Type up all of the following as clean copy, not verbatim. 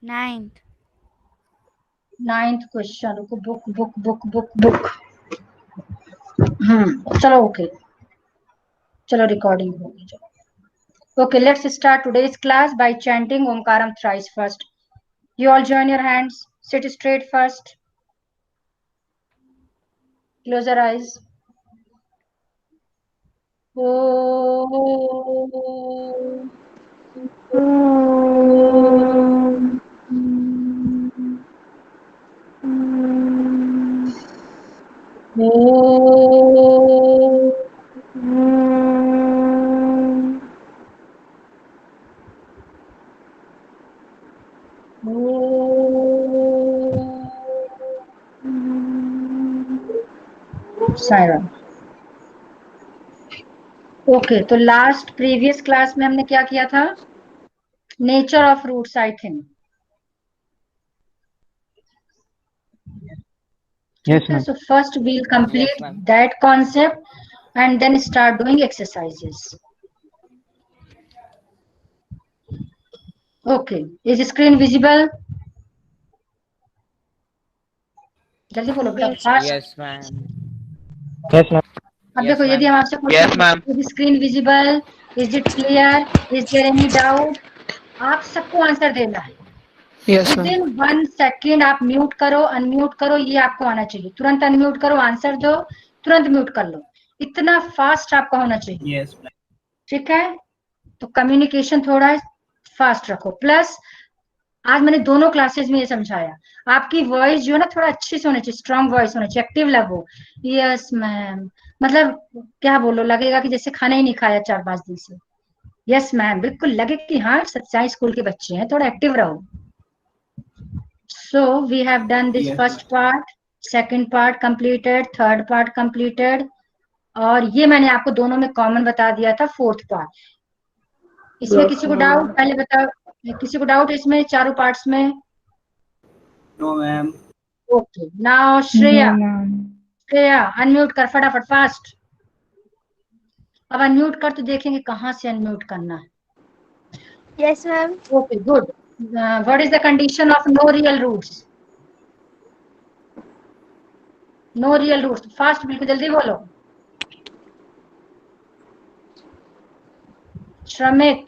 Ninth. Ninth question. रुको, book book book book book. चलो okay, चलो रिकॉर्डिंग होगी। चलो okay, let's start today's class by chanting Omkaram thrice first. You all join your hands, sit straight first, close your eyes. Siren. Okay, तो last previous class में हमने क्या किया था? Nature of roots, I think. Yes, ma'am. So first we'll complete Yes, ma'am. that concept and then start doing exercises. Okay, is screen visible? जल्दी बोलो बेटा, fast. Yes, ma'am. Yes, ma'am. अब Yes, देखो, यदि ma'am. हम आपसे Yes, question ma'am. पूछे, is screen visible, is it clear, is there any doubt, आप सबको आंसर देना है। Yes, विद इन 1 सेकेंड आप म्यूट करो, अनम्यूट करो, ये आपको आना चाहिए। तुरंत अनम्यूट करो, आंसर दो, तुरंत म्यूट कर लो। इतना फास्ट आपका होना चाहिए। Yes, ma'am. ठीक है, तो कम्युनिकेशन थोड़ा फास्ट रखो। प्लस आज मैंने दोनों क्लासेस में ये समझाया, आपकी वॉइस जो है ना थोड़ा अच्छी से होनी चाहिए, स्ट्रांग वॉइस होनी चाहिए, एक्टिव लगो। यस मैम, मतलब क्या बोलो, लगेगा कि जैसे खाना ही नहीं खाया 4-5 दिन से। यस मैम, बिल्कुल लगे कि हाँ सच्चाई स्कूल के बच्चे हैं, थोड़ा एक्टिव रहो। So we have done this first part, second part completed, third part completed, और ये मैंने आपको दोनों में कॉमन बता दिया था, फोर्थ पार्ट। इसमें किसी को डाउट पहले बताओ, किसी को डाउट इसमें चारों पार्ट्स में? No, ma'am. Okay, now Shreya. Shreya unmute कर फटाफट, फास्ट। अब अनम्यूट कर तो देखेंगे कहाँ से अनम्यूट करना है। Yes ma'am. Okay good. What is the condition of no real roots? No real roots, fast, बिल्कुल जल्दी बोलो। श्रमित।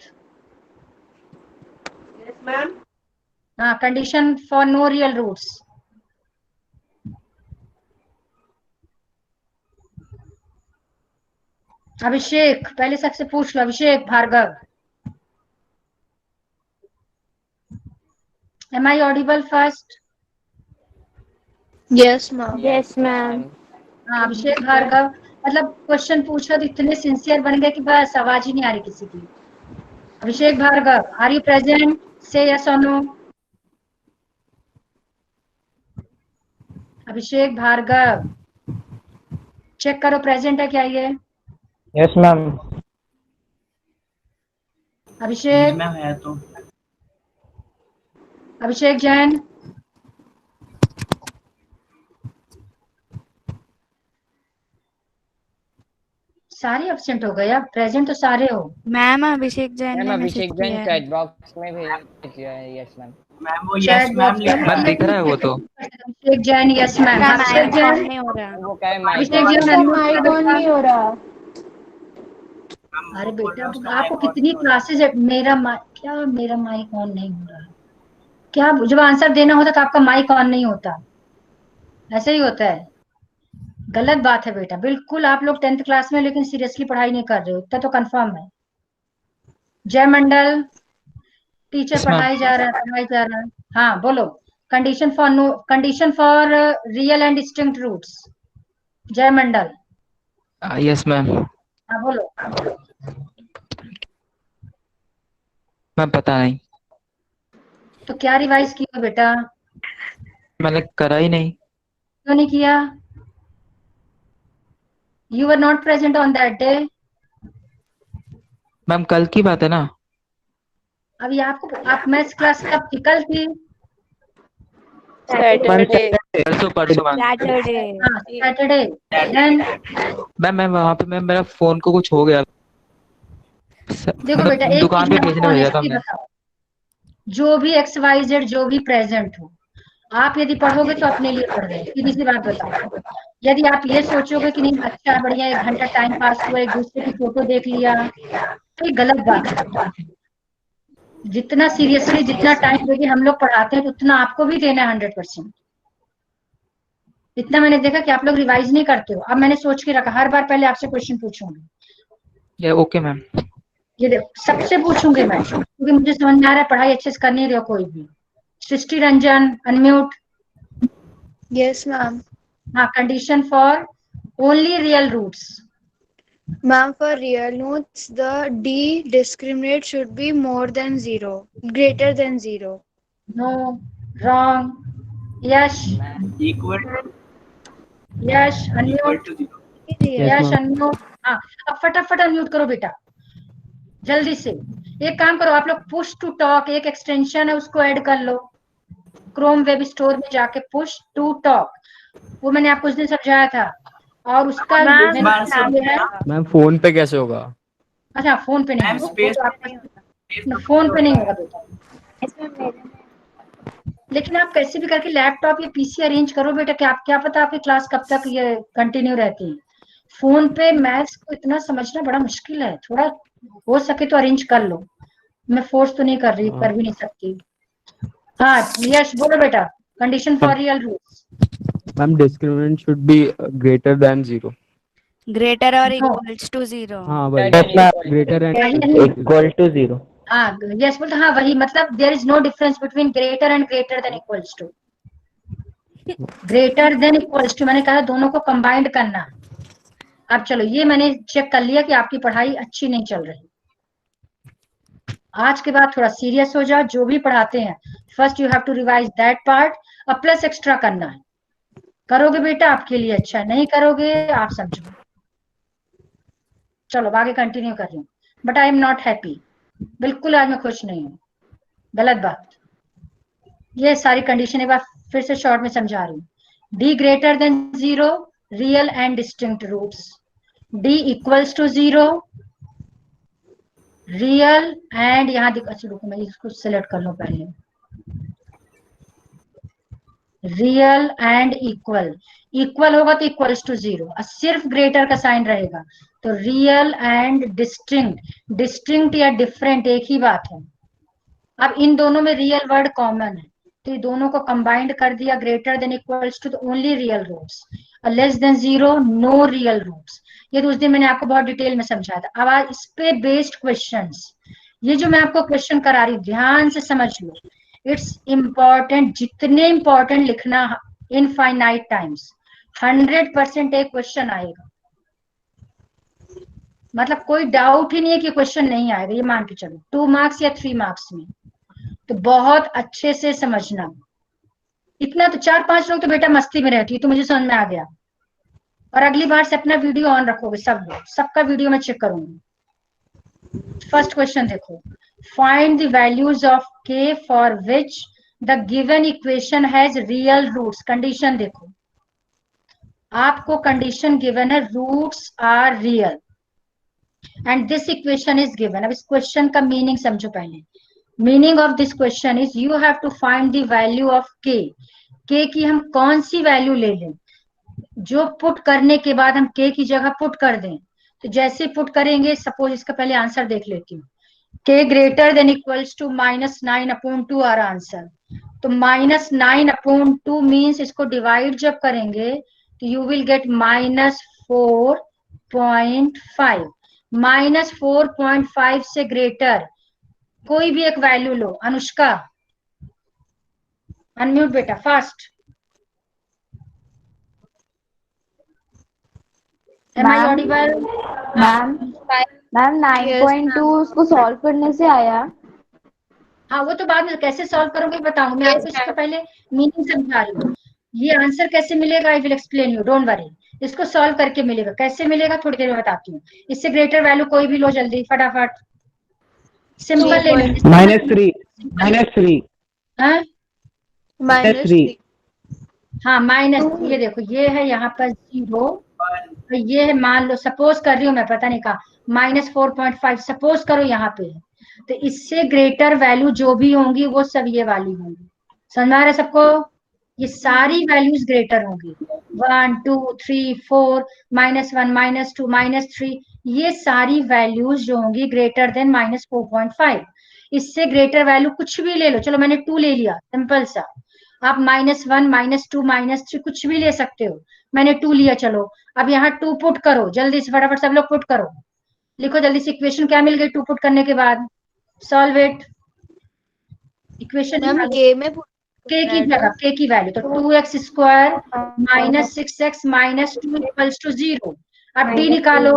Yes, ma'am. हाँ, condition for no real roots. Abhishek, पहले सबसे पूछ लो, Abhishek Bhargava. Am I audible first? Yes ma'am. Yes, ma'am. हाँ, अभिषेक भार्गव, मतलब क्वेश्चन पूछा तो इतने सिंसियर बन गए कि बस आवाज ही नहीं आ रही किसी की। अभिषेक भार्गव, आर यू प्रेजेंट? से यस और नो। अभिषेक भार्गव, चेक करो प्रेजेंट है क्या ये। Yes, ma'am. अभिषेक, मैम है तो। अभिषेक जैन, सारे एब्सेंट हो गए, अब प्रेजेंट तो सारे हो। मैम अभिषेक जैन मैम ने मैसेज अभिषेक किया जैन है। चैट बॉक्स में भेज दिया है। Yes ma'am. मैम वो चैट बॉक्स में मैम दिख रहा है वो तो। अभिषेक जैन, यस मैम। का अभिषेक माइक ऑन जैन, नहीं हो रहा। वो क्या है, माइक अभिषेक ऑन जैन नहीं है। अनम्यूट कर बेटा। हो रहा। अरे बेटा, आपको कितनी क्लासेस है? मेरा क्या मेरा माइक ऑन नहीं हो रहा? क्या जब आंसर देना होता तो आपका माइक ऑन नहीं होता? ऐसे ही होता है? गलत बात है बेटा, बिल्कुल। आप लोग 10th क्लास में लेकिन सीरियसली पढ़ाई नहीं कर रहे हो, इतना तो कंफर्म है। जय मंडल, टीचर Yes, ma'am. पढ़ाई जा रहा है। हाँ बोलो, condition for no, condition for real and distinct roots. Jai Mandal, Yes, ma'am. हाँ बोलो। मैम पता नहीं, तो क्या रिवाइज किया बेटा? मैंने करा ही नहीं। क्यों नहीं किया? You are not present on that day. Ma'am कल की बात है ना। अभी आपको, आप मैथ्स क्लास कब थी? कल थी? Ma'am Saturday. परसों परसों मैम। सैटरडे। हाँ सैटरडे। देन मैम वहाँ पे मैम मेरा फोन को कुछ हो गया। देखो बेटा, मतलब एक चीज दुकान पे मैं आपको भेजना भेजा था ऑनेस्टली हमने। बताओ, जो भी XYZ जो भी प्रेजेंट हो, आप यदि पढ़ोगे तो अपने लिए पढ़ रहे हैं। सीधी सी बात बताओ, यदि आप ये सोचोगे कि नहीं अच्छा बढ़िया 1 घंटा टाइम पास हुआ, एक दूसरे की फोटो देख लिया, तो ये गलत बात है। जितना सीरियसली जितना टाइम देके हम लोग पढ़ाते हैं उतना आपको भी देना है 100%। इतना मैंने देखा कि आप लोग रिवाइज नहीं करते हो। अब मैंने सोच के रखा हर बार पहले आपसे क्वेश्चन पूछूंगी। या ओके मैम। ये देखो सबसे पूछूंगी मैं, क्योंकि मुझे समझ में आ रहा है पढ़ाई अच्छे से कर नहीं रहे हो कोई भी। Srishti Ranjan unmute. Yes, ma'am. हाँ, condition for only real roots. Ma'am, for real notes, the D discriminant should be more than 0, greater than 0. No, wrong. Yash, Yash unmute, Yash unmute. हाँ, अब फटाफट अनम्यूट करो बेटा, जल्दी से। एक काम करो, आप लोग पुश टू टॉक एक एक्सटेंशन है उसको ऐड कर लो क्रोम वेब स्टोर में जाके, पुश टू टॉक, वो मैंने आपको उस दिन समझाया था। और उसका मैम फोन पे कैसे होगा? अच्छा फोन पे नहीं होगा, फोन पे नहीं होगा बेटा। लेकिन आप कैसे भी करके लैपटॉप या पीसी अरेंज करो बेटा, क्या पता आपकी क्लास कब तक ये कंटिन्यू रहती है। फोन पे मैथ्स को इतना समझना बड़ा मुश्किल है, थोड़ा हो सके तो अरेंज कर लो। मैं फोर्स तो नहीं कर रही, कर भी नहीं सकती। हाँ यश बोलो बेटा, condition for real roots. Ma'am discriminant should be greater than 0। Greater or No. equals to 0. हाँ वही, ग्रेटर एंड इक्वल टू 0। हाँ यस बोलते, हाँ वही, मतलब there is no difference between greater and greater than equals to. Greater than equals to मैंने कहा दोनों को कंबाइंड करना। अब चलो, ये मैंने चेक कर लिया कि आपकी पढ़ाई अच्छी नहीं चल रही। आज के बाद थोड़ा सीरियस हो जाओ, जो भी पढ़ाते हैं first you have to revise that part, और प्लस एक्स्ट्रा करना है। करोगे बेटा आपके लिए अच्छा, नहीं करोगे आप समझो। चलो आगे कंटिन्यू कर रही हूँ। But I am not happy, बिल्कुल आज मैं खुश नहीं हूँ, गलत बात। ये सारी कंडीशन एक बार फिर से शॉर्ट में समझा रही हूँ। D greater than 0, real and distinct roots. D equals to 0, real and, यहाँ देखो, अच्छा रुको मैं इसको सिलेक्ट कर लूं पहले। रियल एंड इक्वल, इक्वल होगा तो इक्वल्स टू 0, सिर्फ ग्रेटर का साइन रहेगा तो रियल एंड डिस्टिंक्ट। डिस्टिंक्ट या डिफरेंट एक ही बात है। अब इन दोनों में रियल वर्ड कॉमन है, तो ये दोनों को कंबाइंड कर दिया, greater than equals to only real roots, less than 0 no real roots. ये तो उस दिन मैंने आपको बहुत डिटेल में समझाया था। अब आज इस पे बेस्ड क्वेश्चंस, ये जो मैं आपको क्वेश्चन करा रही हूँ ध्यान से समझ लो, इट्स इम्पॉर्टेंट, जितने इम्पॉर्टेंट लिखना इनफाइनाइट टाइम्स। 100% एक क्वेश्चन आएगा, मतलब कोई डाउट ही नहीं है कि क्वेश्चन नहीं आएगा, ये मान के चलो 2 मार्क्स या 3 मार्क्स में। तो बहुत अच्छे से समझना। इतना तो 4-5 लोग तो बेटा मस्ती में रहती है, तो मुझे समझ में आ गया। और अगली बार से अपना वीडियो ऑन रखोगे सब लोग, सबका वीडियो मैं चेक करूंगी। फर्स्ट क्वेश्चन देखो, find the values of k for which the given equation has real roots. Condition देखो, आपको कंडीशन गिवन है roots are real and this equation is given. अब इस क्वेश्चन का मीनिंग समझो पहले। Meaning of this question is you have to find the value of k। k की हम कौन सी वैल्यू ले लें जो पुट करने के बाद हम k की जगह पुट कर दें। तो जैसे पुट करेंगे, सपोज इसका पहले आंसर देख लेती हूँ, k greater than equals to -9/2 are answer. तो -9/2 मीन्स इसको डिवाइड जब करेंगे तो यू विल गेट -4.5। -4.5 से ग्रेटर कोई भी एक वैल्यू लो। अनुष्का अनम्यूट बेटा fast. Am I audible? Ma'am 9.2 उसको सॉल्व करने से आया। हाँ वो तो बाद में कैसे सॉल्व करोगे बताऊं, मैं आपको इसका पहले मीनिंग समझा रही हूँ। ये आंसर कैसे मिलेगा I will explain you, don't worry. इसको सॉल्व करके मिलेगा, कैसे मिलेगा थोड़ी देर में बताती हूँ। इससे ग्रेटर वैल्यू कोई भी लो जल्दी फटाफट, सिंपल ले लो। -3 हाँ -3 हाँ माइनस, ये देखो ये है यहाँ पर 0, ये है मान लो, सपोज कर रही हूँ मैं, पता नहीं कहा, -4.5 सपोज करो यहाँ पे। तो इससे ग्रेटर वैल्यू जो भी होंगी वो सब ये वाली होंगी। समझ आ रहा है सबको? ये सारी वैल्यूज ग्रेटर होंगी, 1 2 3 4 -1 -2 -3, ये सारी वैल्यूज जो होंगी ग्रेटर देन -4.5। इससे ग्रेटर वैल्यू कुछ भी ले लो, चलो मैंने 2 ले लिया, सिंपल सा। आप -1 -2 -3 कुछ भी ले सकते हो, मैंने 2 लिया। चलो अब यहाँ 2 पुट करो, जल्दी से फटाफट सब लोग पुट करो, लिखो जल्दी से इक्वेशन क्या मिल गई 2 पुट करने के बाद। सॉल्व इट, इक्वेशन मैम निकालो। के में के की जगह के की वैल्यू तो 2x² -6x -2 इक्वल्स टू 0। अब d निकालो।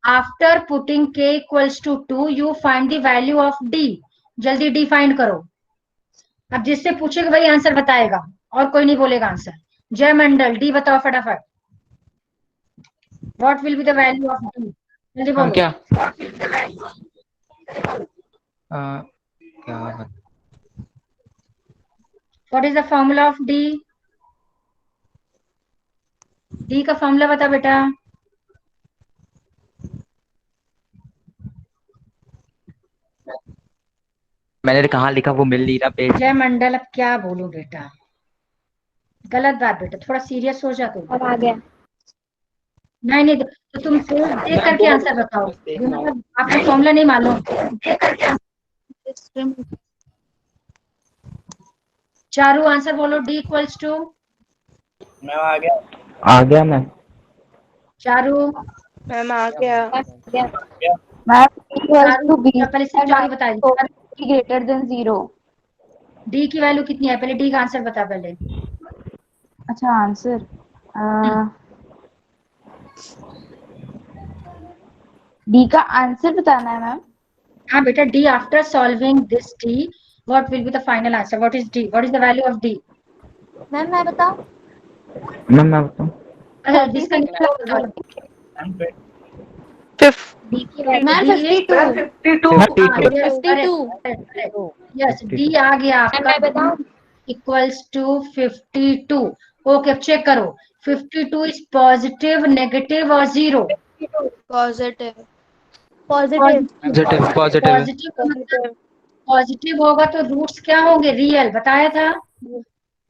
After putting k equals to 2 you find the value of d। जल्दी d फाइंड करो। अब जिससे पूछेगा वही आंसर बताएगा और कोई नहीं बोलेगा आंसर। जय मंडल, d बताओ फटाफट। What will be the value of d? जल्दी हम बोलो। क्या क्या what is the formula of d? d का फॉर्मूला बता बेटा। मैंने कहाँ लिखा वो मिल नहीं रहा पेज। जय मंडल, अब क्या बोलूं बेटा, गलत बात बेटा, थोड़ा सीरियस हो जा तू। अब आ गया। नहीं नहीं, तो तुम देख करके आंसर बताओ, मतलब आपको फॉर्मूला नहीं मालूम। चारू आंसर बोलो, d इक्वल्स टू। मैं आ गया। आ गया मैम। चारू, मैम आ गया। मैम इक्वल्स टू बी पहले सिर्फ चारू बताइए ग्रेटर देन 0। d की वैल्यू कितनी है, पहले d का आंसर बता पहले। अच्छा आंसर डी का आंसर बताना है मैम। हाँ बेटा, d after solving this d what will be the final answer, what is d, what is the value of d? Ma'am मैं बताऊं? मैम मैं बताऊँ? अच्छा जिसका निकला ma'am d is 52। Yes, d आ गया आपका इक्वल्स टू 52। ओके, अब चेक करो 52 इज पॉजिटिव, नेगेटिव और 0? Positive. Positive positive positive positive होगा तो रूट्स क्या होंगे, रियल, बताया था।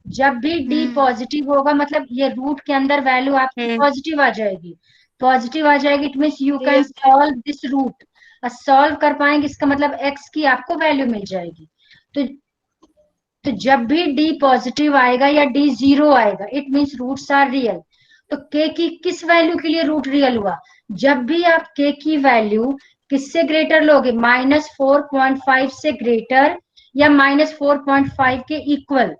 जब भी d पॉजिटिव होगा मतलब ये रूट के अंदर वैल्यू आपकी पॉजिटिव आ जाएगी। पॉजिटिव आ जाएगी it means you can solve this root. Solve कर पाएंगे इसका मतलब x की आपको वैल्यू मिल जाएगी। तो जब भी d पॉजिटिव आएगा या d 0 आएगा it means roots are real. तो k की किस वैल्यू के लिए रूट रियल हुआ? जब भी आप k की वैल्यू किससे ग्रेटर लोगे, -4.5 से ग्रेटर या -4.5 के इक्वल,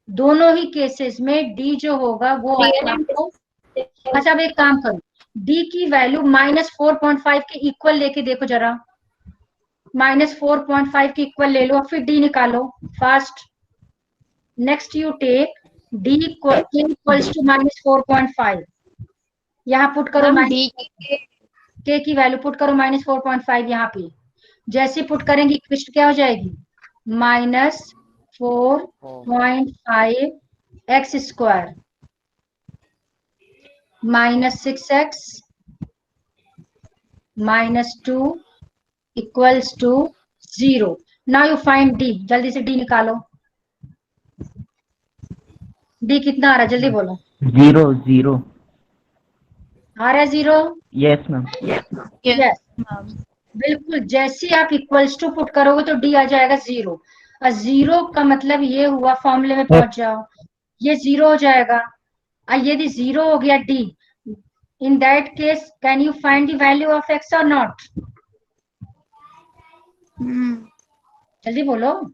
दोनों ही केसेस में d जो होगा वो आपको। अच्छा अब एक काम करो, d की वैल्यू -4.5 के इक्वल लेके देखो जरा, -4.5 के इक्वल ले लो, फिर d निकालो fast. Next you take d equals to -4.5, यहाँ पुट करो k की वैल्यू पुट करो -4.5 यहाँ पे। जैसे पुट करेंगे इक्वेशन क्या हो जाएगी, -4.5 x square -6x -2 equals to 0। Now you find d, जल्दी से d निकालो। d कितना आ रहा है जल्दी बोलो। 0 0। आ रहा है 0? Yes ma'am. यस बिल्कुल, जैसे आप इक्वल्स टू पुट करोगे तो d आ जाएगा 0। और 0 का मतलब ये हुआ, फॉर्मूले में पहुंच जाओ, ये 0 हो जाएगा। और यदि 0 हो गया d, in that case can you find the value of x और नॉट? जल्दी बोलो।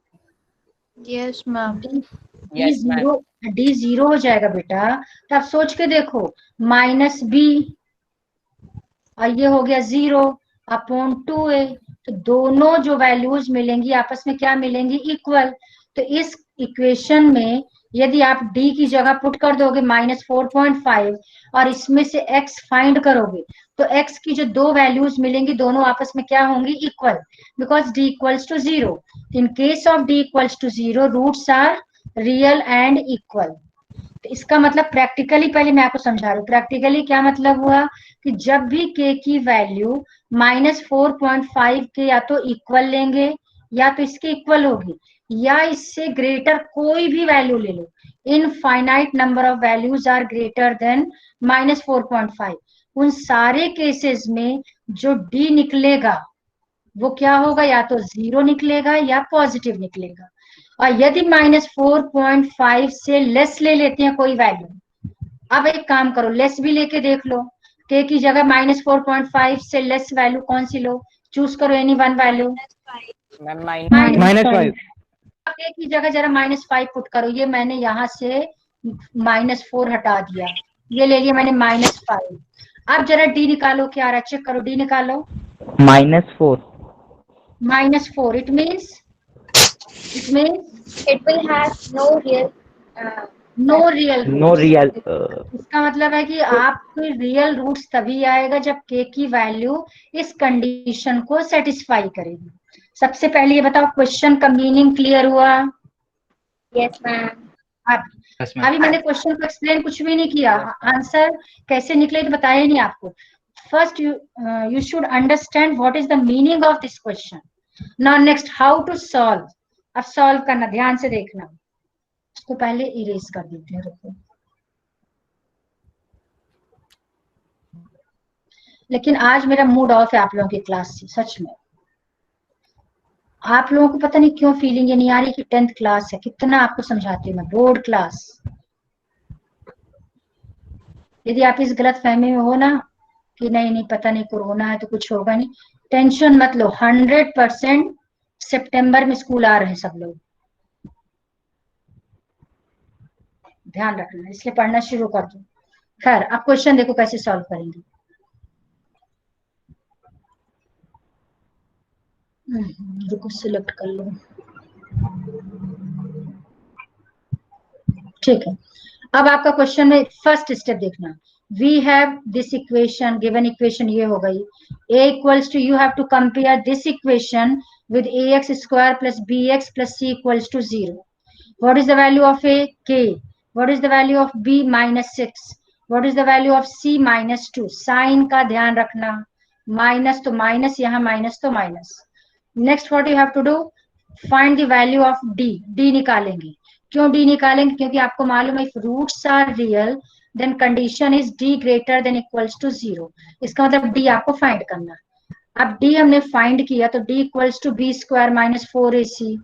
Yes ma'am. डी जीरो हो जाएगा बेटा, तो आप सोच के देखो, -b और ये हो गया 0/2a, तो दोनों जो वैल्यूज मिलेंगी आपस में क्या मिलेंगी, इक्वल। तो इस इक्वेशन में यदि आप d की जगह पुट कर दोगे -4.5 और इसमें से x फाइंड करोगे तो x की जो दो वैल्यूज मिलेंगी दोनों आपस में क्या होंगी, equal, because d equals to 0। In case of d equals to 0 roots are real and equal. तो इसका मतलब प्रैक्टिकली पहले मैं आपको समझा रहा हूँ। प्रैक्टिकली क्या मतलब हुआ कि जब भी k की वैल्यू -4.5 के या तो इक्वल लेंगे या तो इसके इक्वल होगी या इससे ग्रेटर कोई भी वैल्यू ले लो, infinite number of values are greater than -4.5, उन सारे केसेस में जो d निकलेगा वो क्या होगा, या तो 0 निकलेगा या पॉजिटिव निकलेगा। और यदि -4.5 से लेस ले लेते हैं कोई वैल्यू, अब एक काम करो, लेस भी लेके देख लो, k की जगह -4.5 से लेस वैल्यू कौन सी लो, चूज करो any one value. Ma'am -5 k की जगह जरा -5 पुट करो, ये मैंने यहाँ से -4 हटा दिया, ये ले लिया मैंने -5। अब जरा d निकालो, क्या आ रहा है चेक करो, d निकालो। -4 -4 it means It will have no real. No real no real इसका मतलब है कि आपके रियल रूट्स तभी आएगा जब k की वैल्यू इस कंडीशन को सेटिस्फाई करेगी। सबसे पहले ये बताओ, क्वेश्चन का मीनिंग क्लियर हुआ? Yes, ma'am. अभी मैंने क्वेश्चन को एक्सप्लेन कुछ भी नहीं किया, आंसर कैसे निकले तो बताया ही नहीं आपको। First you should understand what is the meaning of this question. Now next, how to solve. अब सॉल्व करना, ध्यान से देखना, इसको पहले इरेज कर देते हैं, रुको। लेकिन आज मेरा मूड ऑफ है आप लोगों की क्लास से, सच में। आप लोगों को पता नहीं क्यों फीलिंग ये नहीं आ रही कि 10th क्लास है, कितना आपको समझाती हूँ मैं, बोर्ड क्लास। यदि आप इस गलत फहमी में हो ना कि नहीं नहीं पता नहीं कोरोना है तो कुछ होगा नहीं, टेंशन मत लो, 100% सितंबर में स्कूल आ रहे हैं सब लोग, ध्यान रखना, इसलिए पढ़ना शुरू कर दो। खैर, आप क्वेश्चन देखो कैसे सॉल्व करेंगे। रुको सिलेक्ट कर लो, ठीक है। अब आपका क्वेश्चन में फर्स्ट स्टेप देखना, we have this equation, given equation ये हो गई, a equals to, you have to compare this equation with ax square plus bx plus c equals to 0। What is the value of a, k, what is the value of b, -6, what is the value of c, -2। Sign का ध्यान रखना, minus तो minus, यहाँ minus तो minus. Next what you have to do, find the value of d, d निकालेंगे। क्यों d निकालेंगे, क्योंकि आपको मालूम है if roots are real then condition is d greater than equals to 0, इसका मतलब d आपको फाइंड करना। अब d हमने फाइंड किया तो d equals to b square minus 4ac,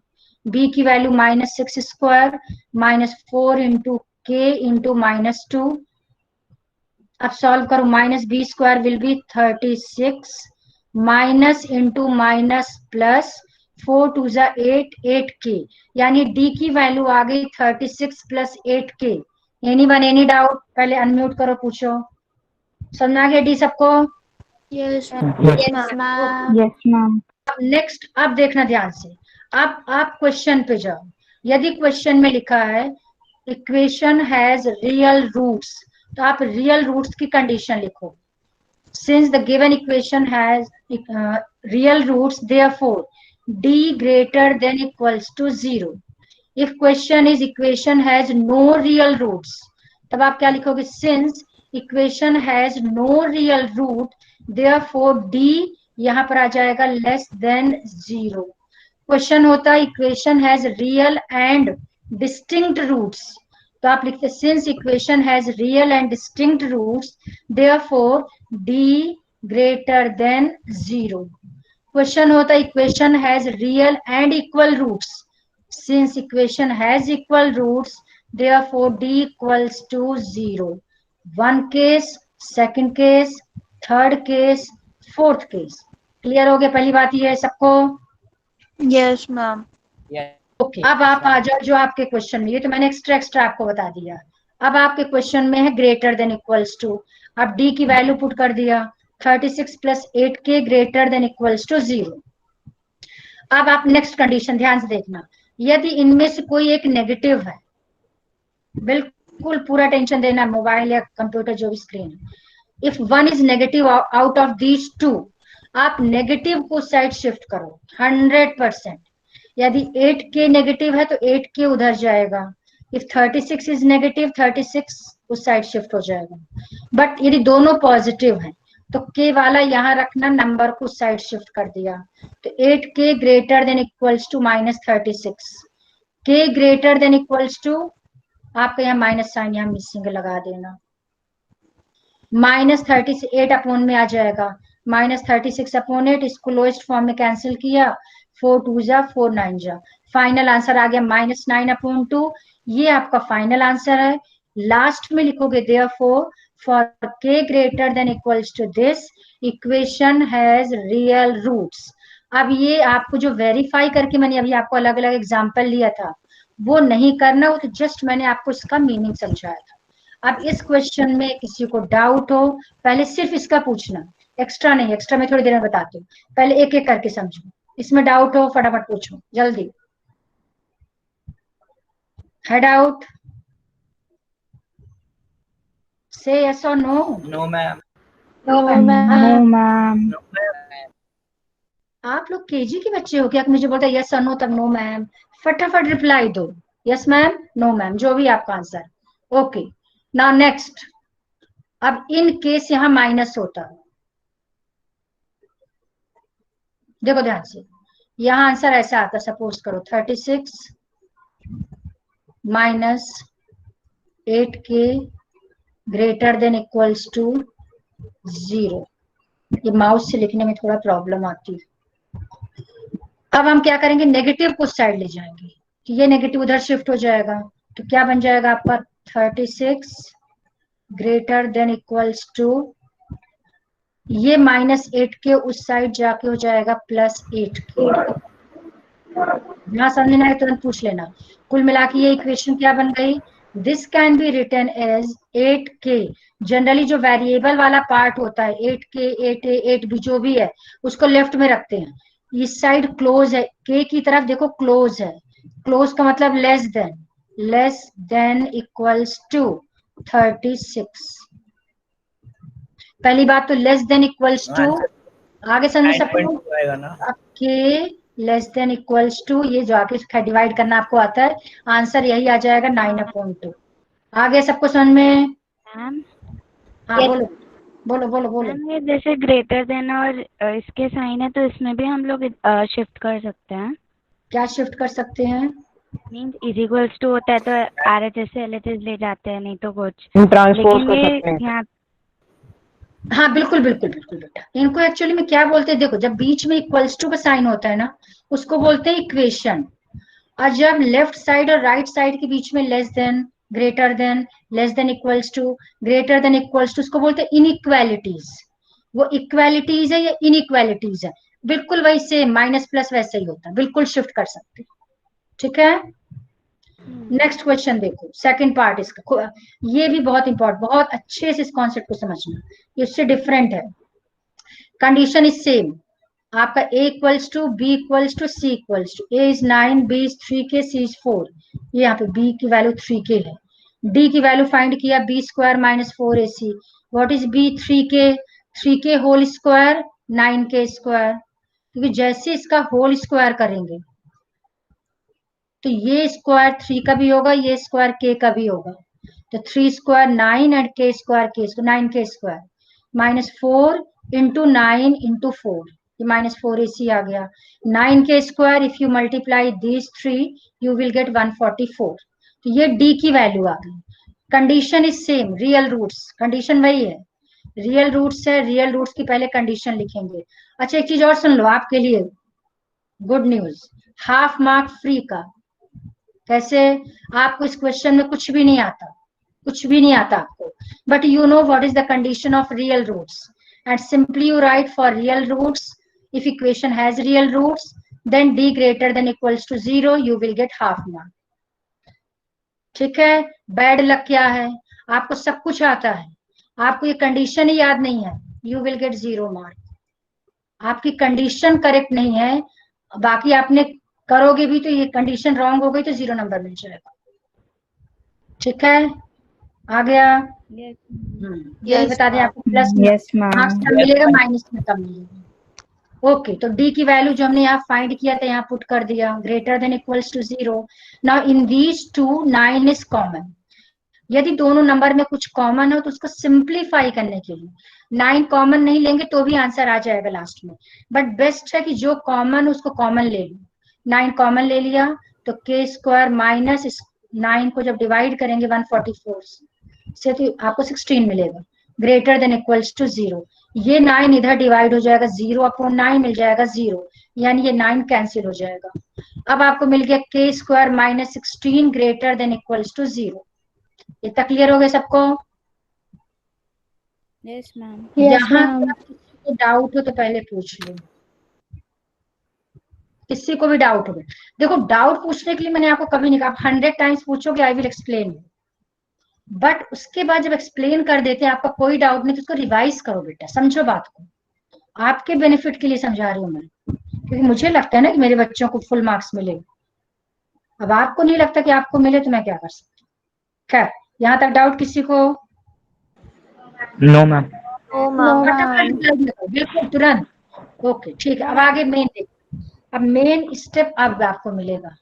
b की value -6 square -4 into k into -2। अब सॉल्व करो, -b square will be 36 minus into minus plus 4 2 जा 8, 8k, यानी d की वैल्यू आ गई 36 plus 8k। Anyone any doubt, पहले अनम्यूट करो, पूछो। समझ आ गया d सबको? Yes, Yes, ma'am. Yes, ma'am. Next, अब देखना ध्यान से, अब आप क्वेश्चन पे जाओ। यदि क्वेश्चन में लिखा है इक्वेशन हैज रियल रूट्स, तो आप रियल रूट्स की कंडीशन लिखो। Since the given equation has real roots, therefore d greater than equals to 0. If question is equation has no real roots, तब आप क्या लिखोगे, since equation has no real root, therefore d यहाँ पर आ जाएगा less than 0. Question होता है equation has real and distinct roots, तो आप लिखते since equation has real and distinct roots therefore d greater than 0। Question होता है equation has real and equal roots, since equation has equal roots therefore d equals to 0। One case, second case, third case, fourth case. Clear हो गया पहली बात ये है सबको? yes, ma'am. Okay, अब आप आ जाओ जो आपके क्वेश्चन में, ये तो मैंने एक्स्ट्रा आपको बता दिया। अब आपके क्वेश्चन में है ग्रेटर देन इक्वल्स टू, अब d की वैल्यू पुट कर दिया 36 plus 8k greater than equals to 0। अब आप नेक्स्ट कंडीशन ध्यान से देखना, यदि इनमें से कोई एक नेगेटिव है, बिल्कुल पूरा टेंशन देना, मोबाइल या कंप्यूटर जो भी स्क्रीन है, if one is negative out of these two, आप नेगेटिव को साइड शिफ्ट करो 100%। यदि 8k नेगेटिव है तो 8k उधर जाएगा, इफ 36 इज नेगेटिव 36 उस साइड शिफ्ट हो जाएगा, बट यदि दोनों पॉजिटिव हैं तो k वाला यहाँ रखना, नंबर को उस साइड शिफ्ट कर दिया, तो 8k greater than equals to -36, k greater than equals to, आपका यहाँ माइनस साइन यहाँ मिसिंग लगा देना, -38 अपॉन में आ जाएगा, -36 अपॉन 8, इसको लोएस्ट फॉर्म में कैंसिल किया, 4 2 जा 4 9 जा, फाइनल आंसर आ गया -9 अपॉन 2। ये आपका फाइनल आंसर है। लास्ट में लिखोगे therefore for k greater than equals to this equation has real roots. अब ये आपको जो वेरीफाई करके मैंने अभी आपको अलग अलग एग्जांपल लिया था वो नहीं करना, वो तो जस्ट मैंने आपको इसका मीनिंग समझाया था। अब इस क्वेश्चन में किसी को डाउट हो, पहले सिर्फ इसका पूछना, एक्स्ट्रा नहीं, एक्स्ट्रा मैं थोड़ी देर में बताती हूँ, पहले एक एक करके समझो। इसमें डाउट हो फटाफट पूछो, जल्दी। है डाउट? से यस और no? No ma'am. No, ma'am. आप लोग केजी के बच्चे हो क्या? मुझे बोलता है यस और नो तब नो मैम, फटाफट रिप्लाई दो, यस मैम, नो मैम, जो भी आपका आंसर। Okay, now next. अब इन केस यहां माइनस होता, देखो ध्यान से, यहां आंसर ऐसा आता, सपोज करो 36 minus 8k greater than equals to 0। ये माउस से लिखने में थोड़ा प्रॉब्लम आती है। अब हम क्या करेंगे, नेगेटिव को साइड ले जाएंगे, तो ये नेगेटिव उधर शिफ्ट हो जाएगा, तो क्या बन जाएगा आपका 36 ग्रेटर देन इक्वल्स टू, ये -8 के उस साइड जाके हो जाएगा +8 के। यहाँ समझना है तुरंत पूछ लेना। कुल मिला के ये इक्वेशन क्या बन गई, this can be written as 8k। Generally जो वेरिएबल वाला पार्ट होता है 8k 8a 8b जो भी है उसको लेफ्ट में रखते हैं, इस साइड क्लोज है, k की तरफ देखो क्लोज है, क्लोज का मतलब लेस देन इक्वल्स टू 36। पहली बात तो लेस देन इक्वल्स टू, आगे समझ सकते हो, अब k less than equals to, ये जो आगे डिवाइड करना आपको आता है, आंसर यही आ जाएगा 9/2। आगे सबको समझ में? मैम हाँ बोलो बोलो बोलो बोलो। मैम ये जैसे ग्रेटर देन और इसके साइन है तो इसमें भी हम लोग शिफ्ट कर सकते हैं? क्या शिफ्ट कर सकते हैं? मीन्स इज इक्वल्स टू होता है तो RHS से LHS ले जाते हैं, नहीं तो कुछ, ट्रांसपोज लेकिन कर ये सकते हैं। यहाँ हाँ बिल्कुल बिल्कुल बिल्कुल बेटा, इनको एक्चुअली में क्या बोलते हैं, देखो जब बीच में इक्वल्स टू का साइन होता है ना उसको बोलते हैं इक्वेशन, और जब लेफ्ट साइड और राइट साइड के बीच में less than, greater than, less than equals to, greater than equals to, उसको बोलते हैं इनइक्वालिटीज। वो इक्वालिटीज है या इनइक्वालिटीज है, बिल्कुल वही सेम, माइनस प्लस वैसे ही होता है, बिल्कुल शिफ्ट कर सकते हैं। ठीक है, नेक्स्ट क्वेश्चन देखो, सेकंड पार्ट इसका, ये भी बहुत इंपॉर्टेंट, बहुत अच्छे से इस कॉन्सेप्ट को समझना, इससे डिफरेंट है। कंडीशन इज सेम, आपका a equals to b equals to c equals to, a is 9, b is 3k, c is 4, ये यहाँ पे b की वैल्यू 3k है, d की वैल्यू फाइंड किया b square minus 4ac, what is b 3k, 3k whole square 9k square, क्योंकि जैसे इसका होल स्क्वायर करेंगे तो ये स्क्वायर 3 का भी होगा, ये स्क्वायर k का भी होगा, तो 3 square 9 and k square 9k square minus 4 into 9 into 4, ये -4ac आ गया, 9k square, if you multiply this 3 you will get 144, तो ये d की वैल्यू आ गई। Condition is same, real roots, condition वही है, रियल रूट्स है, रियल रूट्स की पहले कंडीशन लिखेंगे। अच्छा एक चीज और सुन लो आपके लिए, good news, half mark free का। कैसे? आपको इस क्वेश्चन में कुछ भी नहीं आता, कुछ भी नहीं आता आपको, but you know what is the condition of real roots, and simply you write for real roots, if equation has real roots then d greater than equals to 0 you will get half mark. ठीक है, bad luck क्या है, आपको सब कुछ आता है, आपको ये कंडीशन ही याद नहीं है, यू विल गेट 0 मार्क। आपकी कंडीशन करेक्ट नहीं है, बाकी आपने करोगे भी तो ये कंडीशन रॉन्ग हो गई तो 0 नंबर मिल जाएगा। ठीक है, आ गया? यही बता दें आपको, प्लस Yes, ma'am. मार्क्स कम मिलेगा, माइनस में कम मिलेगा। ओके, तो डी की वैल्यू जो हमने यहाँ फाइंड किया था यहाँ पुट कर दिया, greater than equals to 0। Now in these two 9 is common. यदि दोनों नंबर में कुछ कॉमन हो तो उसको सिंप्लीफाई करने के लिए 9 कॉमन नहीं लेंगे तो भी आंसर आ जाएगा लास्ट में, बट बेस्ट है कि जो कॉमन उसको कॉमन ले लो। 9 कॉमन ले लिया तो के स्क्वायर माइनस 9 को जब डिवाइड करेंगे 144 से तो आपको 16 मिलेगा, ग्रेटर देन इक्वल्स टू 0। ये 9 इधर डिवाइड हो जाएगा, 0/9 मिल जाएगा 0, यानी ये 9 कैंसिल हो जाएगा। अब आपको मिल गया k square -16 greater than equals to 0। इतना क्लियर हो गया सबको? Yes ma'am. यहाँ किसी को डाउट हो तो पहले पूछ लो, किसी को भी डाउट हो। देखो डाउट पूछने के लिए मैंने आपको कभी नहीं कहा आप 100 टाइम्स पूछोगे आई विल एक्सप्लेन, बट उसके बाद जब एक्सप्लेन कर देते हैं आपका कोई डाउट नहीं तो उसको रिवाइज करो बेटा, समझो बात को, आपके बेनिफिट के लिए समझा रही हूँ मैं, क्योंकि मुझे लगता है ना कि मेरे बच्चों को फुल मार्क्स मिले। अब आपको नहीं लगता कि आपको मिले तो मैं क्या कर सकती हूँ। खैर, यहाँ तक डाउट किसी को? No ma'am. बिल्कुल तुरंत। ओके ठीक है, अब आगे मेन देखो। अब मेन स्टेप अब आपको मिलेगा,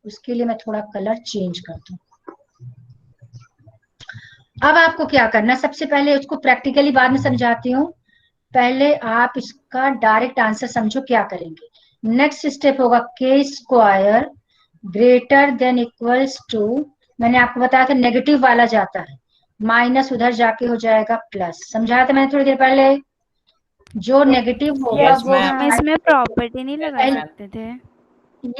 उसके लिए मैं थोड़ा कलर चेंज कर दूं। अब आपको क्या करना, सबसे पहले उसको प्रैक्टिकली बाद में समझाती हूँ, पहले आप इसका डायरेक्ट आंसर समझो क्या करेंगे। नेक्स्ट स्टेप होगा K square greater than equals to, मैंने आपको बताया था नेगेटिव वाला जाता है, माइनस उधर जाके हो जाएगा प्लस, समझाया था मैंने थोड़ी देर पहले। जो नेगेटिव होगा Yes, वो ma'am. हम इसमें प्रॉपर्टी नहीं लगा Yes, ma'am. सकते थे?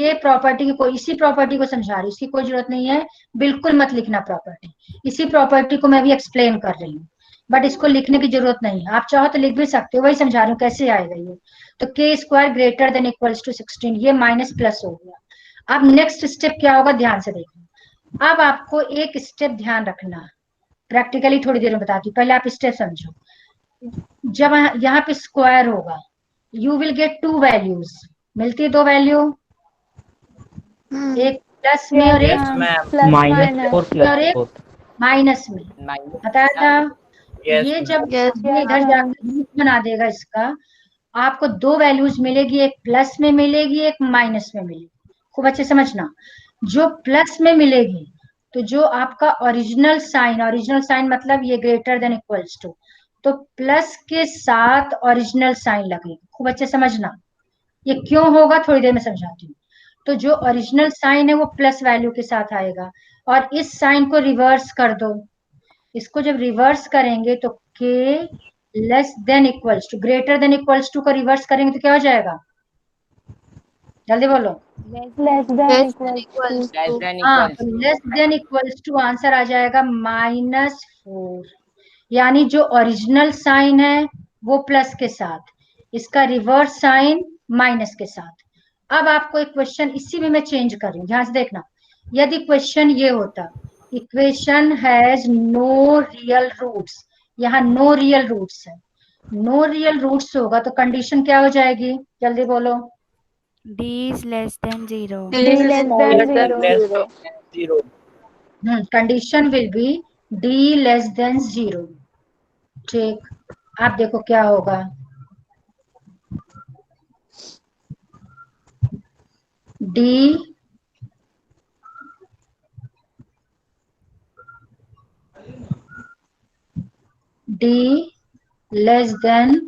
ये प्रॉपर्टी की कोई, इसी प्रॉपर्टी को समझा रही हूँ, इसकी कोई जरूरत नहीं है, बिल्कुल मत लिखना प्रॉपर्टी। इसी प्रॉपर्टी को मैं भी एक्सप्लेन कर रही हूँ, बट इसको लिखने की जरूरत नहीं है, आप चाहो तो लिख भी सकते हो, वही समझा रही हूँ कैसे आएगा ये। तो K square greater than equals to 16, ये माइनस प्लस हो गया। अब नेक्स्ट स्टेप क्या होगा ध्यान से देखना। अब आपको एक स्टेप ध्यान रखना, प्रैक्टिकली थोड़ी देर में बताती हूँ, पहले आप स्टेप समझो। जब यहाँ पे स्क्वायर होगा यू विल गेट 2 वैल्यूज, मिलती है 2 वैल्यू, एक प्लस में और एक Yes, ma'am. -4 और एक +4। माइनस में, Nine. बताया था। Yes, ये ma'am. जब ये इधर जाकर रूट बना देगा इसका, आपको 2 वैल्यूज मिलेगी, एक प्लस में मिलेगी एक माइनस में मिलेगी। खूब अच्छे समझना, जो प्लस में मिलेगी तो जो आपका ओरिजिनल साइन मतलब ये ग्रेटर देन इक्वल्स टू, तो प्लस के साथ ओरिजिनल साइन लगेगा, खूब अच्छे समझना। ये क्यों होगा थोड़ी देर में समझाती हूँ। तो जो ओरिजिनल साइन है वो प्लस वैल्यू के साथ आएगा, और इस साइन को रिवर्स कर दो, इसको जब रिवर्स करेंगे तो K less than equals to greater than equals to को रिवर्स करेंगे तो क्या हो जाएगा, जल्दी बोलो। Less than equals Less to. than हाँ, equals तो to. Less than equals to answer आ जाएगा -4, यानी जो ओरिजिनल साइन है वो प्लस के साथ, इसका रिवर्स साइन माइनस के साथ। अब आपको एक क्वेश्चन इसी में मैं चेंज कर रही हूँ, ध्यान से देखना। यदि क्वेश्चन ये होता equation has no real roots, यहाँ नो रियल रूट्स है, नो रियल रूट्स होगा तो कंडीशन क्या हो जाएगी, जल्दी बोलो। D is less than 0. D less than Less 0. than zero. Condition will be D less than 0। ठीक, आप देखो क्या होगा, D less than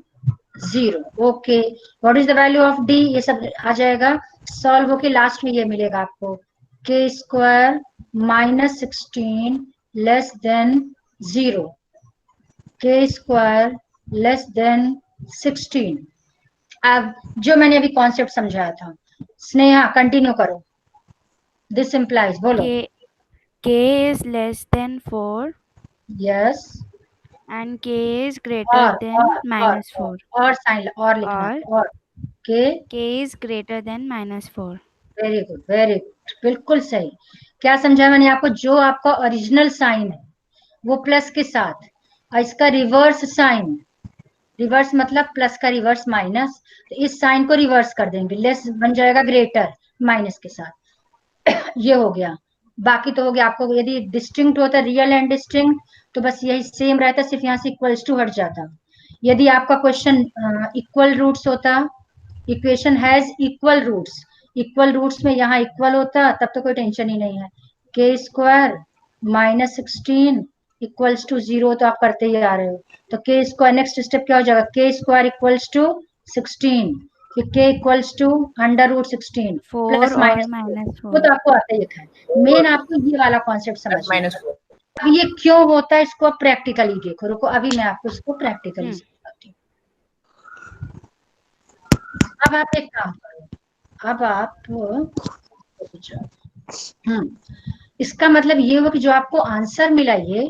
0। Okay, what is the value of D, ये सब आ जाएगा, सॉल्व होके लास्ट में ये मिलेगा आपको, के स्क्वायर -16 लेस देन 0, के स्क्वायर लेस देन 16। अब जो मैंने अभी कॉन्सेप्ट समझाया था, स्नेहा कंटिन्यू करो, दिस इम्प्लाइज, बोलो। K is less than 4 yes, and K is greater than -4. और साइन और लिखना है, और के K is greater than -4. Very good very good, बिल्कुल सही। क्या समझा मैंने आपको, जो आपका ओरिजिनल साइन है वो प्लस के साथ, और इसका रिवर्स साइन, रिवर्स मतलब प्लस का रिवर्स माइनस, तो इस साइन को रिवर्स कर देंगे, लेस बन जाएगा ग्रेटर माइनस के साथ। ये हो गया, बाकी तो हो गया। आपको यदि डिस्टिंक्ट होता रियल एंड डिस्टिंक्ट तो बस यही सेम रहता, सिर्फ यहाँ से इक्वल्स टू हट जाता। यदि आपका क्वेश्चन इक्वल रूट्स होता equation has equal roots, equal roots में यहाँ इक्वल होता तब तो कोई टेंशन ही नहीं है। के स्क्वायर माइनस 16 इक्वल्स टू 0 तो आप करते ही आ रहे हो, तो के स्क्वायर नेक्स्ट स्टेप क्या हो जाएगा, के स्क्वायर इक्वल्स टू 16, फिर K equals to under root 16 4 plus और माइनस, वो -4। तो आपको आता ही है। मेन आपको ये वाला कॉन्सेप्ट समझना है। -4। अब ये क्यों होता है इसको आप प्रैक्टिकली देखो, रुको अभी मैं आपको इसको प्रैक्टिकली समझाती हूँ। अब आप एक काम करो, अब आप इसका मतलब ये हुआ कि जो आपको आंसर मिला ये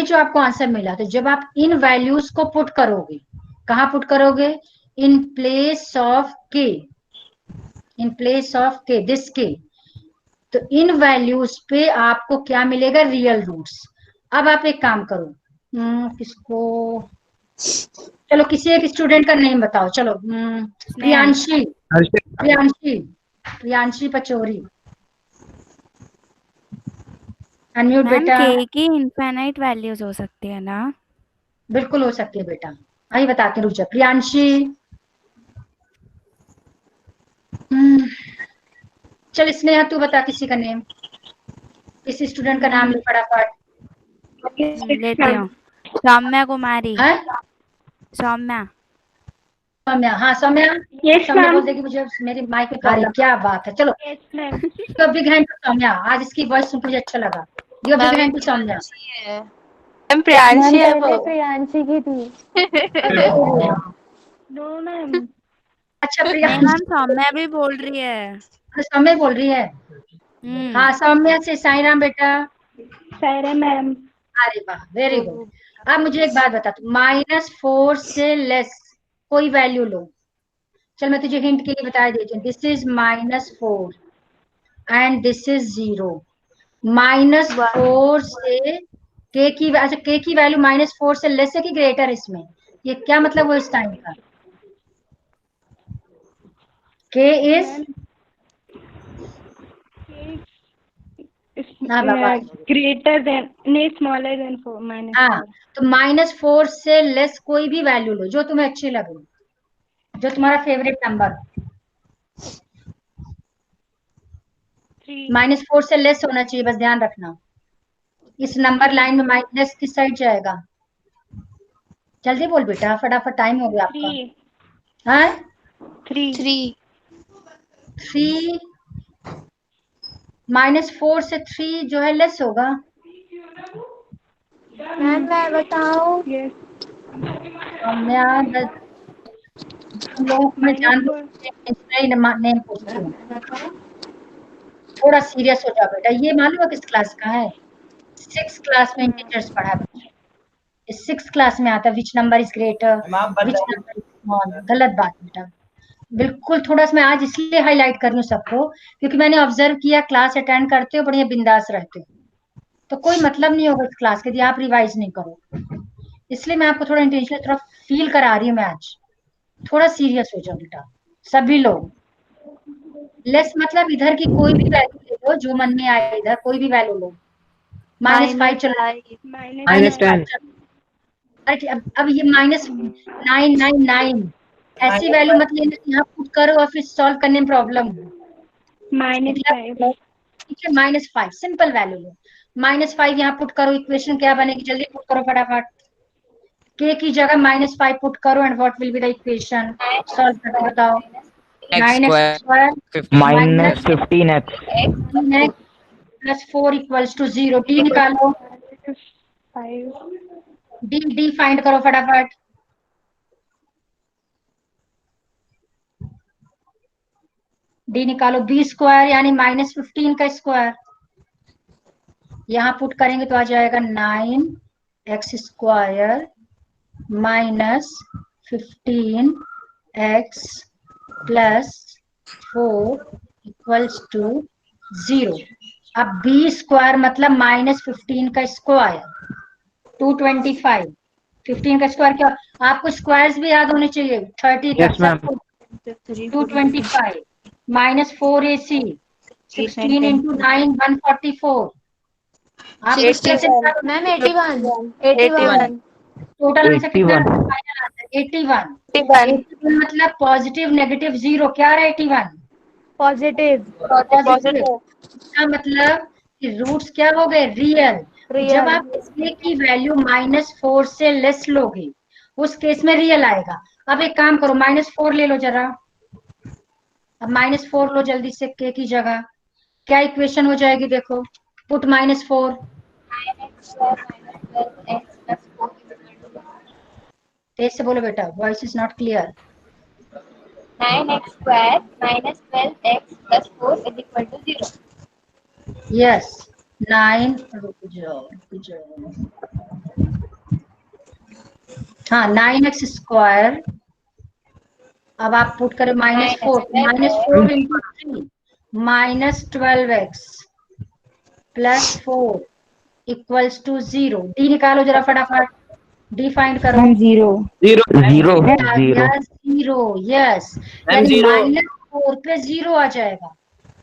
जो आपको आंसर मिला, तो जब आप इन वैल्यूज को पुट करोगे, कहाँ पुट करोगे, इन प्लेस ऑफ के, इन प्लेस ऑफ के, दिस के, तो इन वैल्यूज पे आपको क्या मिलेगा, रियल रूट्स। अब आप एक काम करो, किसको, चलो किसी एक स्टूडेंट का नेम बताओ, चलो प्रियांशी, प्रियांशी, प्रियांशी पचौरी, अनम्यूट मैम बेटा। के की इनफाइनाइट वैल्यूज हो सकती है ना? बिल्कुल हो सकती है बेटा, आइए बताते रुक जा प्रियांशी। चल स्नेहा तू बता किसी का नेम, किसी स्टूडेंट का नाम ले फटाफट। लेती हूँ, सौम्या कुमारी। है सौम्या। सौम्या, हाँ सौम्या, Yes, सौम्या ma'am. बोल देगी मुझे मेरी माइक पे, अरे क्या बात है, चलो Yes, ma'am. तो बिग हैंड टू सौम्या, आज इसकी वॉइस सुन मुझे अच्छा लगा, yo big hand to Saumya. Ma'am पहले प्रियांशी की थी। No ma'am. अच्छा नहीं प्रियांशी, मैम, सौम्या भी बोल रही है। सौम्या बोल रही है। हाँ सौम्या से साई राम बेटा। सायरा मैम। अरे वाह वेरी गुड। अब मुझे एक बात बता, -4 से लेस कोई वैल्यू लो, चल मैं तुझे हिंट के लिए बता देती हूँ, this is -4 and this is 0। -4 से के की, अच्छा के की वैल्यू -4 से लेस है कि ग्रेटर इसमें, ये क्या मतलब वो इस टाइम का, के इज ग्रेटर देन, नहीं स्मॉलर देन 4 हाँ, 4। तो -4 से लेस कोई भी वैल्यू लो जो तुम्हें अच्छी लगे, जो तुम्हारा फेवरेट नंबर हो। 3। -4 से लेस होना चाहिए, बस ध्यान रखना। इस नंबर लाइन में माइनस किस साइड जाएगा, जल्दी बोल बेटा फटाफट, टाइम हो गया आपका। हाँ 3। थ्री, -4 से 3 जो है लेस होगा। मैम मैं बताऊं? यस। मैं लोगों को मैं जान नेम पूछती हूँ, थोड़ा सीरियस हो जाओ बेटा। ये मालूम है किस क्लास का है, 6th क्लास में इंटीजर्स पढ़ा बच्चे, 6th क्लास में आता which number is greater which number is small, गलत बात बेटा। बिल्कुल थोड़ा सा मैं आज इसलिए हाईलाइट कर रही हूँ सबको, क्योंकि मैंने ऑब्जर्व किया क्लास अटेंड करते हो बढ़िया बिंदास रहते हो, तो कोई मतलब नहीं होगा इस क्लास के यदि आप रिवाइज नहीं करो, इसलिए मैं आपको थोड़ा इंटेंशनल थोड़ा फील करा रही हूँ मैं आज, थोड़ा सीरियस हो जाओ बेटा सभी लोग। लेस मतलब इधर की कोई भी वैल्यू ले लो जो मन में आए, इधर कोई भी वैल्यू लो, -5 चलो, -10, अरे अब ये -999 ऐसी वैल्यू मत लेना यहाँ पुट करो और फिर सॉल्व करने में प्रॉब्लम हो। -5। ठीक है -5 सिंपल वैल्यू लो, -5 यहाँ पुट करो, इक्वेशन क्या बनेगी जल्दी पुट करो फटाफट, के की जगह -5 पुट करो and what will be the equation, solve करके बताओ। x -2 -15x plus 4 equals to 0, D निकालो, 5। डी फाइंड करो फटाफट, डी निकालो, b² यानी -15 का स्क्वायर, यहाँ पुट करेंगे तो आ जाएगा 9x² -15x plus 4 equals to 0। अब b² मतलब -15 का स्क्वायर 225, 15 का स्क्वायर क्या, आपको स्क्वायर्स भी याद होने चाहिए, 30 का Yes, ma'am. 225 -4ac 16 × 9 144 आप इस तरह से मैम 81 टोटल आंसर कितना 81 फाइनल आंसर 81 मतलब पॉजिटिव नेगेटिव जीरो क्या रहा 81 पॉजिटिव पॉजिटिव इसका मतलब कि रूट्स क्या हो गए रियल जब आप इसके की वैल्यू -4 से लेस लोगे उस केस में रियल आएगा। अब एक काम करो -4 ले लो जरा, अब -4 लो जल्दी से के की जगह, क्या इक्वेशन हो जाएगी देखो, पुट -4 तेज से बोलो बेटा, voice is not clear. 9x square minus 12x plus 4 is equal to 0. Yes 9 रुक जाओ हाँ 9x स्क्वायर, अब आप पुट करें -4 into 3 -12x plus 4 equals to 0। D निकालो जरा फटाफट, डी फाइंड करो। 0 0 यस, यानी -4 पे 0 आ जाएगा,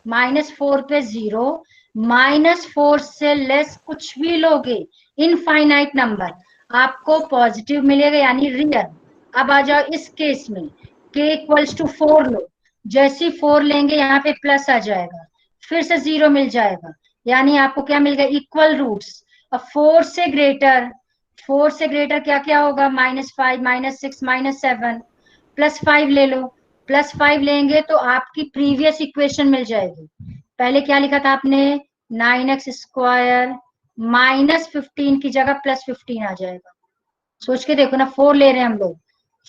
-4 पे 0, -4 से लेस कुछ भी लोगे इनफाइनाइट नंबर आपको पॉजिटिव मिलेगा यानी रियल। अब आ जाओ इस केस में k इक्वल्स टू 4 लो, जैसी 4 लेंगे यहाँ पे प्लस आ जाएगा, फिर से 0 मिल जाएगा, यानी आपको क्या मिल गया इक्वल रूट्स। अब 4 से ग्रेटर क्या क्या होगा -5 -6 -7 +5 ले लो, +5 लेंगे तो आपकी प्रीवियस इक्वेशन मिल जाएगी। पहले क्या लिखा था आपने 9x स्क्वायर -15 की जगह +15 आ जाएगा। सोच के देखो ना, 4 ले रहे हैं हम लोग,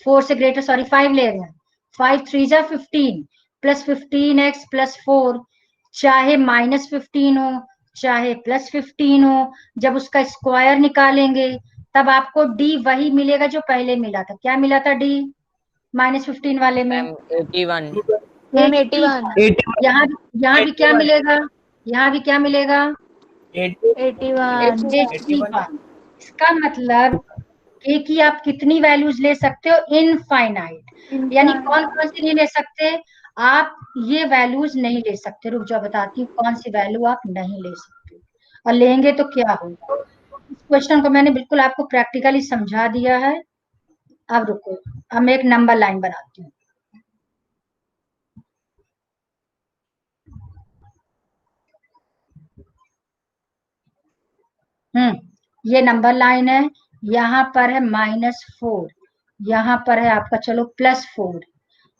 4 से ग्रेटर 5 ले रहे हैं, 5 3 जा 15 +15x +4, चाहे -15 हो चाहे +15 हो, जब उसका स्क्वायर निकालेंगे तब आपको डी वही मिलेगा जो पहले मिला था। क्या मिला था डी -15 वाले में? 81 मैम 81 यहाँ भी क्या मिलेगा, यहाँ भी क्या मिलेगा 81 इसका मतलब के की आप कितनी वैल्यूज ले सकते हो इनफाइनाइट, यानी कौन कौन सी नहीं ले सकते आप, ये वैल्यूज नहीं ले सकते। रुक जाओ बताती हूँ कौन सी वैल्यू आप नहीं ले सकते, और लेंगे तो क्या होगा। इस क्वेश्चन को मैंने बिल्कुल आपको प्रैक्टिकली समझा दिया है। अब रुको, अब मैं एक नंबर लाइन बनाती हूँ। ये नंबर लाइन है, यहाँ पर है -4, यहाँ पर है आपका चलो +4,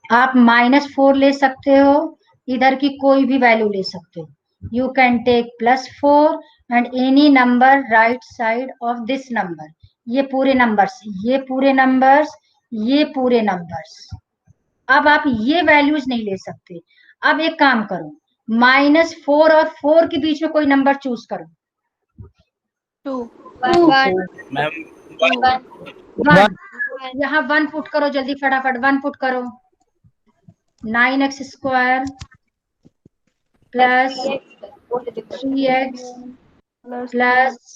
आप -4 ले सकते हो, इधर की कोई भी वैल्यू ले सकते हो, you can take +4 and any number right side of this number. ये पूरे नंबर्स, ये पूरे नंबर्स, ये पूरे नंबर्स। अब आप ये वैल्यूज नहीं ले सकते। अब एक काम करो, -4 और 4 के बीच में कोई नंबर चूज करो। 1 यहाँ 1 पुट करो जल्दी फटाफट, 1 पुट करो, 9x square plus 3x plus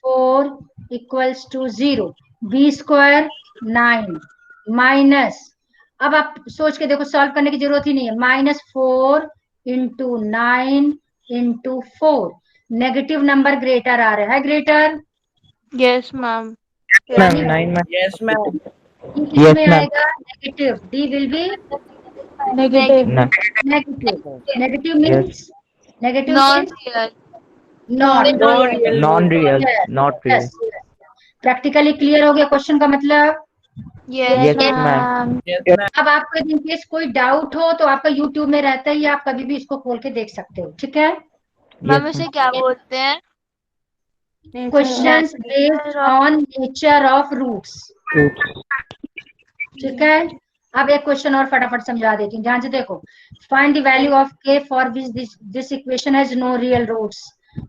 4 equals to 0, b square 9 minus, अब आप सोच के देखो, सॉल्व करने की जरूरत ही नहीं है, -4 into 9 into 4, negative number greater आ रहा है, greater Yes, ma'am. Ma'am 9 ma'am yes ma'am किसमें आएगा negative, D will be negative negative means negative means non real not real practically clear हो गया क्वेश्चन का मतलब। यस मैम अब आपको इन केस कोई डाउट हो तो आपका यूट्यूब में रहता है, आप कभी भी इसको खोल के देख सकते हो, ठीक है। मैम इसे क्या बोलते हैं? Questions based on nature of roots, ठीक है। अब एक क्वेश्चन और फटाफट समझा देती हूँ, ध्यान से देखो। Find the value of k for which this equation has no real roots.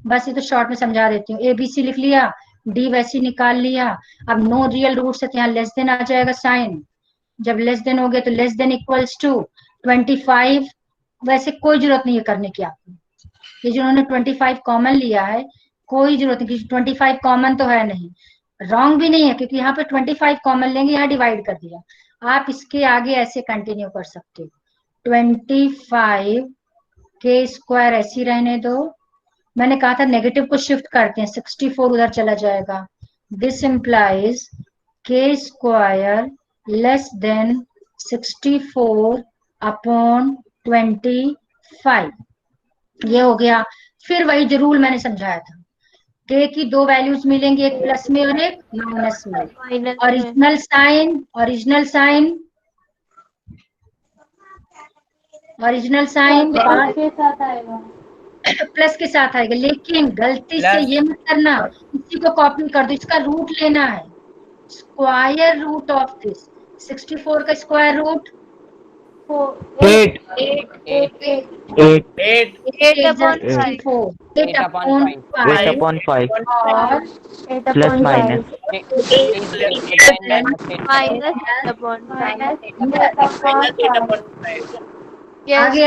बस ये तो शॉर्ट में समझा देती हूँ। ABC लिख लिया, D वैसे निकाल लिया, अब नो रियल रूट्स है तो यहाँ लेस देन आ जाएगा साइन, जब लेस देन हो गए तो लेस देन इक्वल्स टू 25। वैसे कोई जरूरत नहीं है करने की आपको, ये जिन्होंने 25 कॉमन लिया है कोई जरूरत नहीं, 25 कॉमन तो है नहीं, रॉन्ग भी नहीं है क्योंकि यहाँ पे 25 कॉमन लेंगे, यहाँ डिवाइड कर दिया। आप इसके आगे ऐसे कंटिन्यू कर सकते हो, 25 के स्क्वायर ऐसे रहने दो, मैंने कहा था नेगेटिव को शिफ्ट करते हैं, 64 उधर चला जाएगा। दिस इम्प्लाइज के स्क्वायर लेस देन 64 अपॉन 25, ये हो गया। फिर वही जो रूल मैंने समझाया था, के की दो वैल्यूज मिलेंगी, एक प्लस में और एक माइनस में। Original sign, original sign plus के साथ आएगा, लेकिन गलती से ये मत करना इसी को कॉपी कर दो, इसका रूट लेना है, स्क्वायर रूट ऑफ दिस। 64 का स्क्वायर रूट 8 8 अपॉन 5 और Plus minus. आगे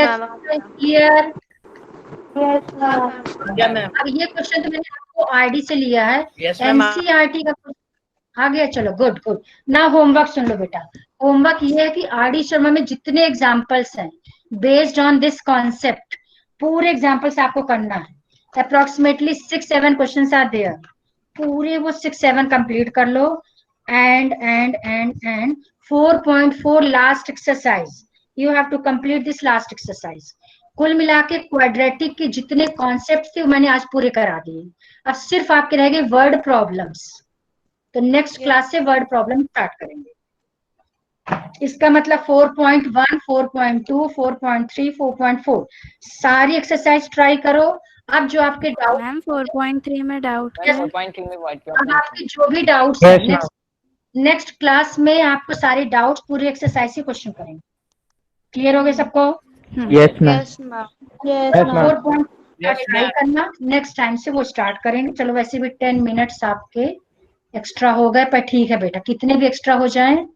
क्लियर। अब ये क्वेश्चन तो मैंने आपको आईडी से लिया है, एनसीईआरटी का आ गया। चलो गुड गुड। ना होमवर्क सुन लो बेटा। होमवर्क ये है कि आरडी शर्मा में जितने एग्जाम्पल्स हैं बेस्ड ऑन दिस कॉन्सेप्ट, पूरे एग्जाम्पल्स आपको करना है। अप्रोक्सीमेटली 6-7 क्वेश्चन आर देयर, पूरे वो 6-7 कंप्लीट कर लो। And 4.4 last exercise, you have to complete this last exercise. कुल मिला के क्वाड्रेटिक के जितने कॉन्सेप्ट थे मैंने आज पूरे करा दिए। अब सिर्फ आपके रह गए वर्ड प्रॉब्लम्स, तो नेक्स्ट क्लास से वर्ड प्रॉब्लम स्टार्ट करेंगे। इसका मतलब 4.1, 4.2, 4.3, 4.4 सारी एक्सरसाइज ट्राई करो। अब जो आपके डाउट, मैम 4.3 में डाउट क्या है? 4.3 में व्हाट अब आपके जो भी डाउट्स हैं नेक्स्ट क्लास में आपको सारे डाउट्स पूरे एक्सरसाइज से क्वेश्चन करेंगे। क्लियर हो गए सबको? Yes, ma'am. ट्राई करना, नेक्स्ट टाइम से वो स्टार्ट करेंगे। चलो वैसे भी 10 मिनट्स आपके एक्स्ट्रा हो गए, पर ठीक है बेटा, कितने भी एक्स्ट्रा हो जाएं,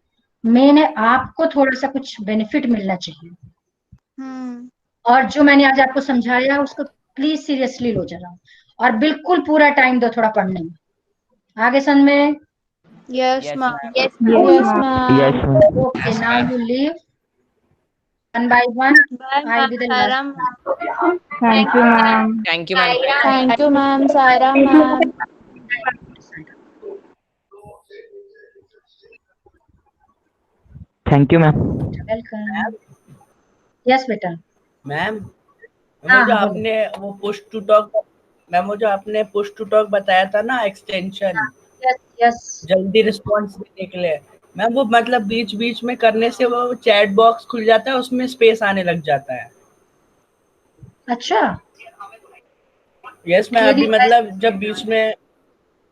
मेन है आपको थोड़ा सा कुछ बेनिफिट मिलना चाहिए। और जो मैंने आज आपको समझाया उसको प्लीज सीरियसली लो जरा, और बिल्कुल पूरा टाइम दो थोड़ा पढ़ने में। आगे सन में Yes, ma'am. Yes, ma'am. Okay, now you leave one by one. I'll be the last. Thank you ma'am. Thank you ma'am. Thank you, ma'am. Saira, ma'am. Thank you, ma'am. Welcome. Yes बेटा। Ma'am हाँ, जो हाँ, आपने वो push to talk, ma'am वो जो आपने push to talk बताया था ना एक्सटेंशन, यस यस, जल्दी रिस्पॉन्स देने के लिए, मैम वो मतलब बीच बीच में करने से वो चैट बॉक्स खुल जाता है, उसमें स्पेस आने लग जाता है। अच्छा यस मैम, अभी मतलब जब बीच में